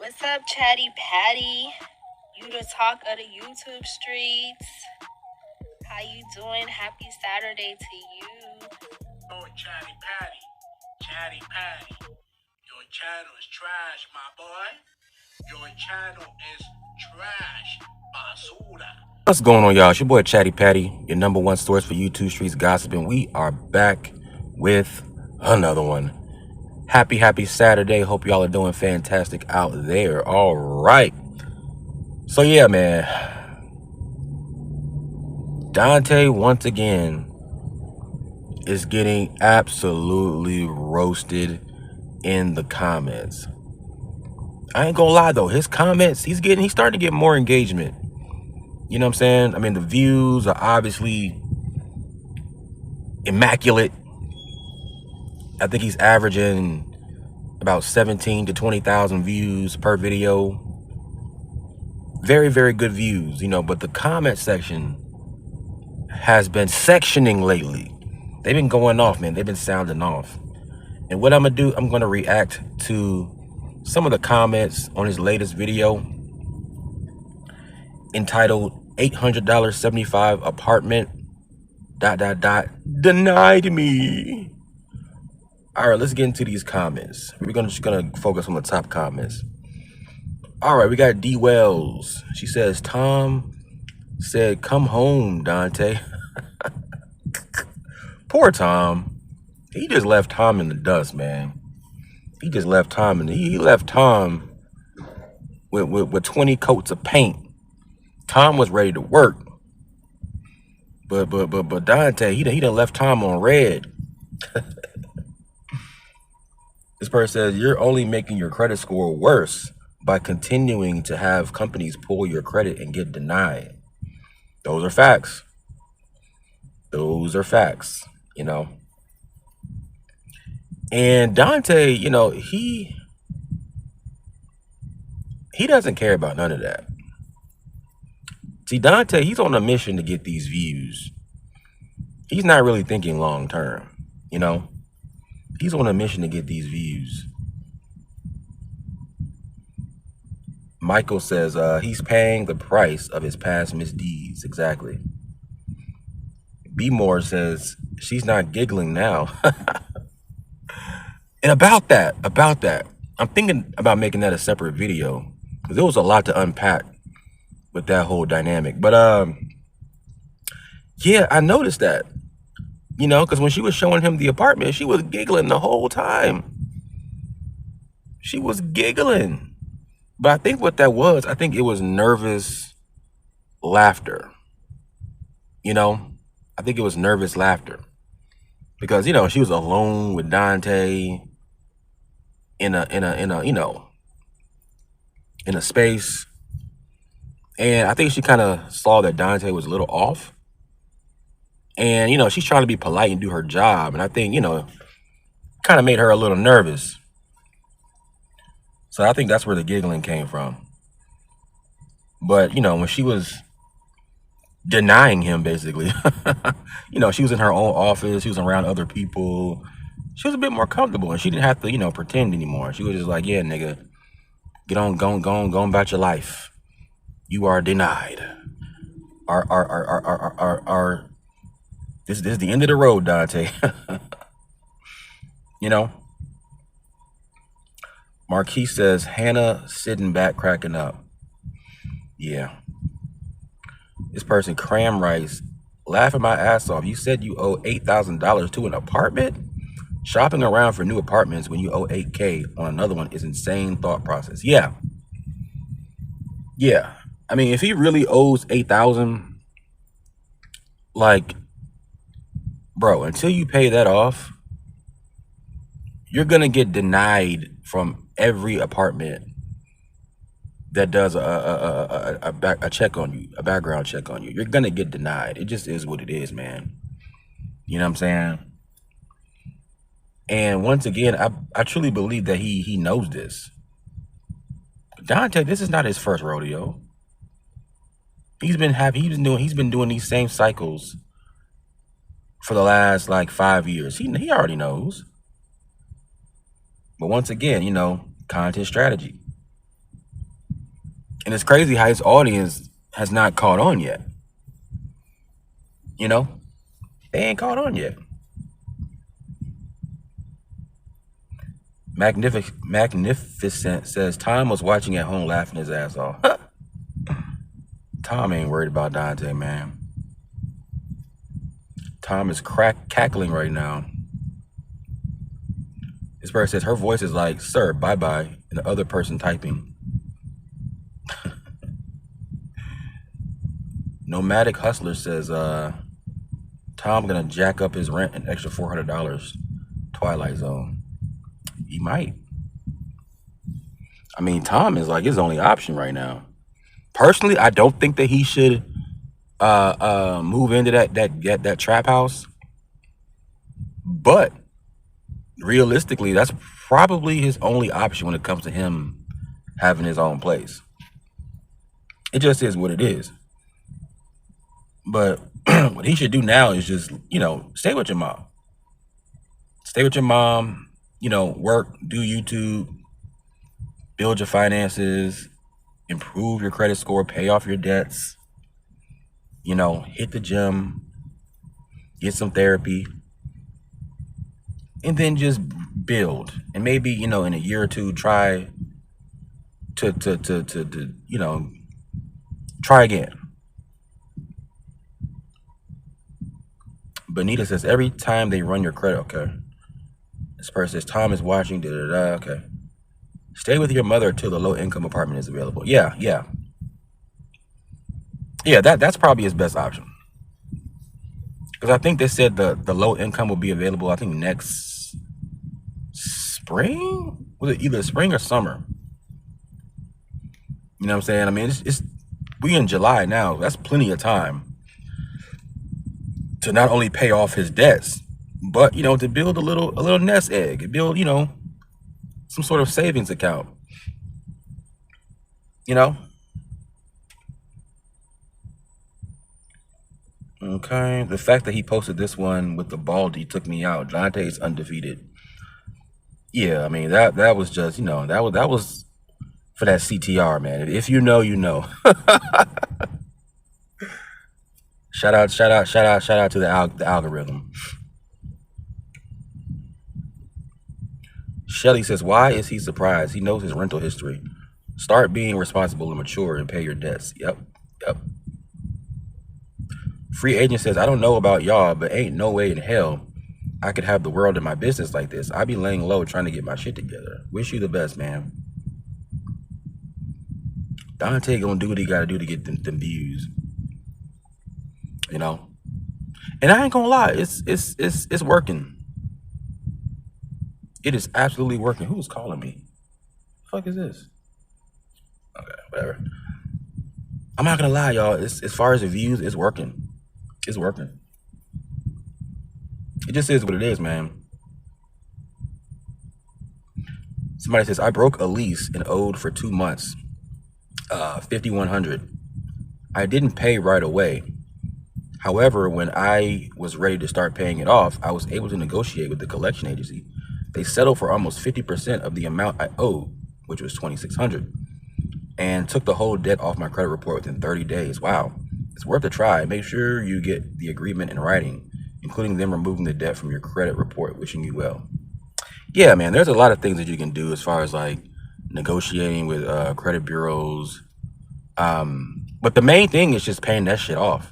What's up, Chatty Patty? You the talk of the YouTube streets. How you doing? Happy Saturday to you. Oh, Chatty Patty. Chatty Patty. Your channel is trash, my boy. Your channel is trash, basura. What's going on, y'all? It's your boy Chatty Patty, your number one source for YouTube streets gossip, and we are back with another one. Happy Saturday. Hope y'all are doing fantastic out there. All right. So yeah, man. Dante once again is getting absolutely roasted in the comments. I ain't gonna lie though, his comments, he's starting to get more engagement. You know what I'm saying? I mean, the views are obviously immaculate. I think he's averaging about 17 to 20,000 views per video. Very, very good views, you know, but the comment section has been sectioning lately. They've been going off, man. They've been sounding off. And what I'm gonna do, I'm gonna react to some of the comments on his latest video entitled $800.75 apartment ... denied me. All right, let's get into these comments. We're just gonna focus on the top comments. All right, we got D Wells. She says, Tom said, come home, Dante. Poor Tom. He just left Tom in the dust, man. He just left Tom he left Tom with 20 coats of paint. Tom was ready to work. But Dante, he done left Tom on red. This person says, you're only making your credit score worse by continuing to have companies pull your credit and get denied. Those are facts. Those are facts, you know. And Dante, you know, he doesn't care about none of that. See, Dante, he's on a mission to get these views. He's not really thinking long term, you know. He's on a mission to get these views. Michael says he's paying the price of his past misdeeds. Exactly. B Moore says she's not giggling now. And about that, I'm thinking about making that a separate video because there was a lot to unpack with that whole dynamic. But yeah, I noticed that, you know, because when she was showing him the apartment, she was giggling the whole time. She was giggling. But I think what that was, I think it was nervous laughter. You know, I think it was nervous laughter because, you know, she was alone with Dante in a you know, in a space. And I think she kind of saw that Dante was a little off. And, you know, she's trying to be polite and do her job. And I think, you know, kind of made her a little nervous. So I think that's where the giggling came from. But, you know, when she was denying him, basically, you know, she was in her own office. She was around other people. She was a bit more comfortable and she didn't have to, you know, pretend anymore. She was just like, yeah, nigga, get on, go on about your life. You are denied. This is the end of the road, Dante. You know? Marquis says, Hannah sitting back cracking up. Yeah. This person, Cram Rice, laughing my ass off. You said you owe $8,000 to an apartment? Shopping around for new apartments when you owe $8K on another one is insane thought process. Yeah. Yeah. I mean, if he really owes $8,000, like, bro, until you pay that off, you're gonna get denied from every apartment that does a check on you, a background check on you. You're gonna get denied. It just is what it is, man. You know what I'm saying? And once again, I truly believe that he knows this. Dante, this is not his first rodeo. He's been doing these same cycles for the last like 5 years. He already knows. But once again, you know, content strategy. And it's crazy how his audience has not caught on yet. You know, they ain't caught on yet. Magnificent says Tom was watching at home laughing his ass off. Tom ain't worried about Dante, man. Tom is cackling right now. This person says her voice is like, sir, bye-bye, and the other person typing. Nomadic Hustler says, Tom gonna jack up his rent an extra $400. Twilight Zone. He might. I mean, Tom is like his only option right now. Personally, I don't think that he should move into that trap house. But realistically, that's probably his only option when it comes to him having his own place. It just is what it is. But what he should do now is just, stay with your mom. Stay with your mom, work, do YouTube, build your finances, improve your credit score, pay off your debts, hit the gym, get some therapy, and then just build. And maybe, in a year or two, try to try again. Benita says, every time they run your credit, okay. This person says, Tom is watching, okay. Stay with your mother till the low-income apartment is available. Yeah, that's probably his best option. Because I think they said the low-income will be available, I think, next spring? Was it either spring or summer? You know what I'm saying? I mean, we in July now. That's plenty of time to not only pay off his debts, but to build a little nest egg, build some sort of savings account. Okay, the fact that he posted this one with the baldy took me out. Dante is undefeated. Yeah, I mean that was just that was for that CTR, man. If you know, you know. Shout out to the algorithm. Shelly says, why is he surprised? He knows his rental history. Start being responsible and mature and pay your debts. Yep. Free agent says, I don't know about y'all, but ain't no way in hell I could have the world in my business like this. I be laying low trying to get my shit together. Wish you the best, man. Dante gonna do what he gotta do to get them views. And I ain't gonna lie, it's working. It is absolutely working. Who's calling me? The fuck is this? Okay, whatever. I'm not gonna lie, y'all. As far as the views, it's working. It's working. It just is what it is, man. Somebody says, I broke a lease and owed for 2 months, $5,100. I didn't pay right away. However, when I was ready to start paying it off, I was able to negotiate with the collection agency. They settled for almost 50% of the amount I owed, which was $2,600, and took the whole debt off my credit report within 30 days. Wow. It's worth a try. Make sure you get the agreement in writing, including them removing the debt from your credit report. Wishing you well. Yeah, man, there's a lot of things that you can do as far as like negotiating with credit bureaus. But the main thing is just paying that shit off.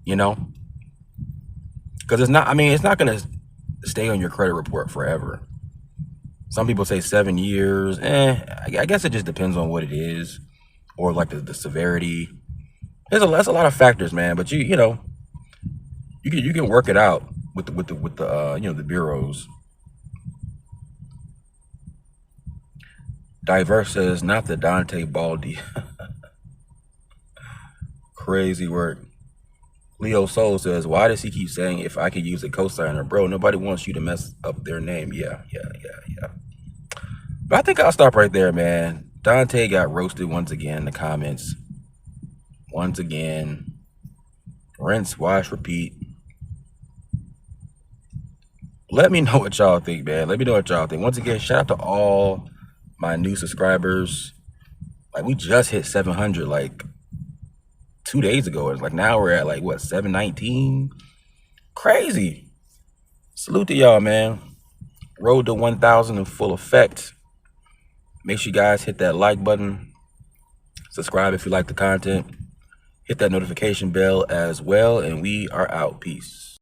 Because it's not going to stay on your credit report forever. Some people say 7 years. I guess it just depends on what it is, or like the severity. That's a lot of factors, man. But you can work it out with the bureaus. Diverse says, not the Dante Baldy. Crazy work. Leo Soul says, why does he keep saying if I could use a cosigner? Bro, nobody wants you to mess up their name. Yeah. But I think I'll stop right there, man. Dante got roasted once again in the comments. Once again. Rinse, wash, repeat. Let me know what y'all think, man. Let me know what y'all think. Once again, shout out to all my new subscribers. Like we just hit 700 like 2 days ago. It's like now we're at like what, 719? Crazy. Salute to y'all, man. Road to 1,000 in full effect. Make sure you guys hit that like button. Subscribe if you like the content. Hit that notification bell as well. And we are out. Peace.